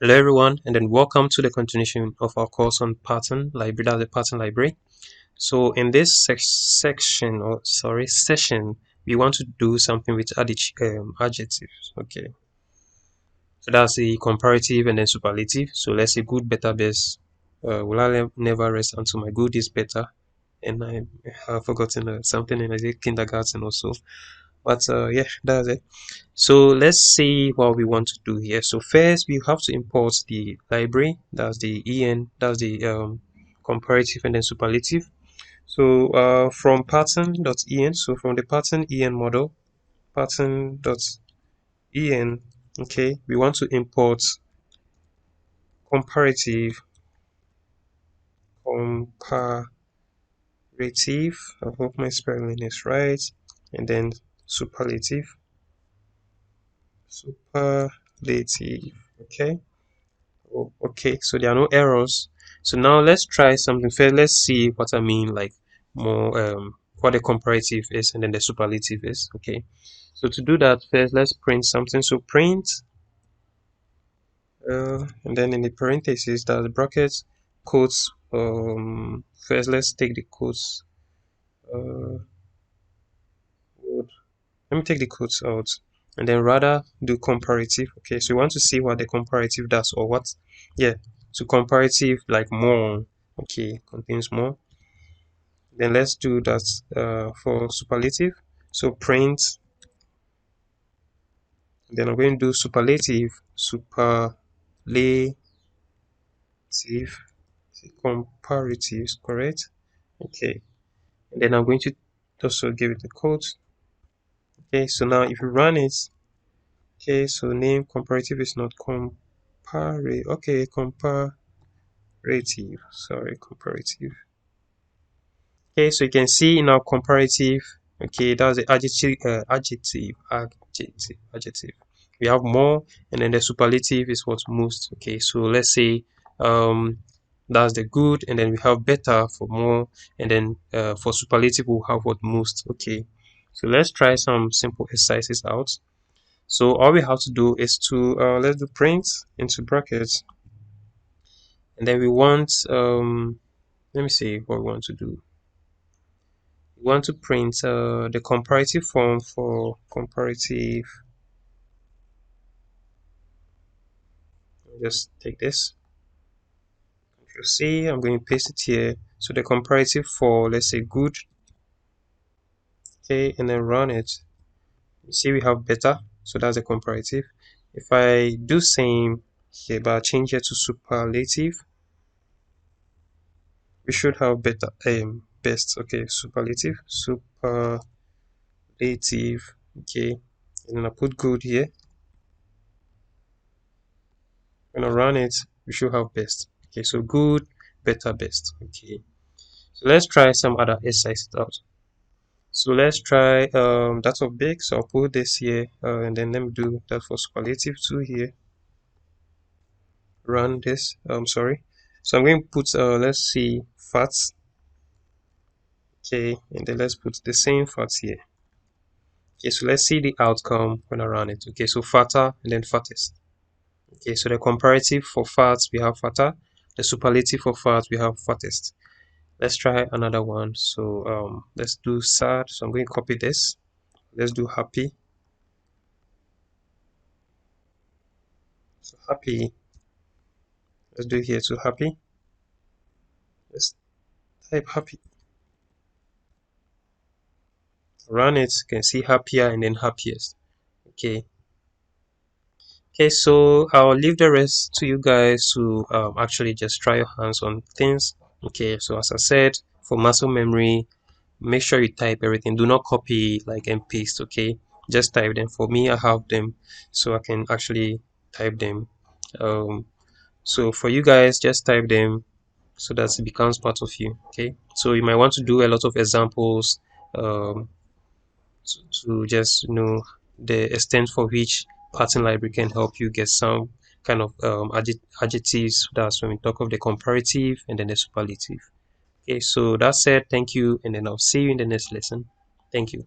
Hello everyone, and then welcome to the continuation of our course on pattern library, that's the pattern library. So in this session, we want to do something with adjectives. Okay, so that's the comparative and then superlative. So let's say good, better, best. Will I never rest until my good is better? And I have forgotten something in the kindergarten also. But yeah, that's it. So let's see what we want to do here. So first we have to import the library, that's the that's the comparative and then superlative. So from pattern.en, so from the pattern.en model, pattern.en, okay, we want to import comparative, comparative, I hope my spelling is right, and then superlative, superlative, okay. Oh, okay, so there are no errors. So now let's try something first. Let's see what I mean, like more what the comparative is and then the superlative is. Okay, so to do that, first let's print something. So print and then in the parentheses there's brackets, quotes. First let's take the quotes. Uh, let me take the quotes out and then rather do comparative. Okay, so we want to see what the comparative does or what. Yeah, so comparative like more. Okay, contains more. Then let's do that for superlative. So print, then I'm going to do superlative, comparatives, correct? Okay, and then I'm going to also give it a code. Okay, so now if you run it, okay, so name comparative is not okay, comparative, sorry, comparative. Okay, so you can see in our comparative, okay, that's the adjective. We have more, and then the superlative is what's most. Okay, so let's say that's the good, and then we have better for more, and then for superlative we'll have what most. Okay, so let's try some simple exercises out. So all we have to do is to let's do print into brackets, and then we want let me see what we want to do. We want to print the comparative form for comparative. Just take this, Control C, I'm going to paste it here. So the comparative for, let's say, good, okay, and then run it. You see we have better, so that's the comparative. If I do same here but change it to superlative, we should have better, best. Okay, superlative, okay, and then I put good here. When I run it, we should have best. Okay, so good, better, best. Okay, so let's try some other exercises out. So let's try that of big. So I'll put this here and then let me do that for superlative 2 here. Run this. Sorry. So I'm going to put let's see fats. Okay, and then let's put the same fats here. Okay, so let's see the outcome when I run it. Okay, so fatter and then fattest. Okay, so the comparative for fats we have fatter, the superlative for fats we have fattest. Let's try another one. So let's do sad. So I'm going to copy this. Let's do happy. So happy. Let's do here to happy. Let's type happy. Run it. You can see happier and then happiest. Okay. Okay, so I'll leave the rest to you guys to actually just try your hands on things. Okay, so as I said, for muscle memory, make sure you type everything. Do not copy like and paste. Okay, just type them. For me, I have them, so I can actually type them. So for you guys, just type them so that it becomes part of you. Okay, so you might want to do a lot of examples um, to just know the extent for which pattern library can help you get some kind of adjectives. That's when we talk of the comparative and then the superlative. Okay, so that said, thank you, and then I'll see you in the next lesson. Thank you.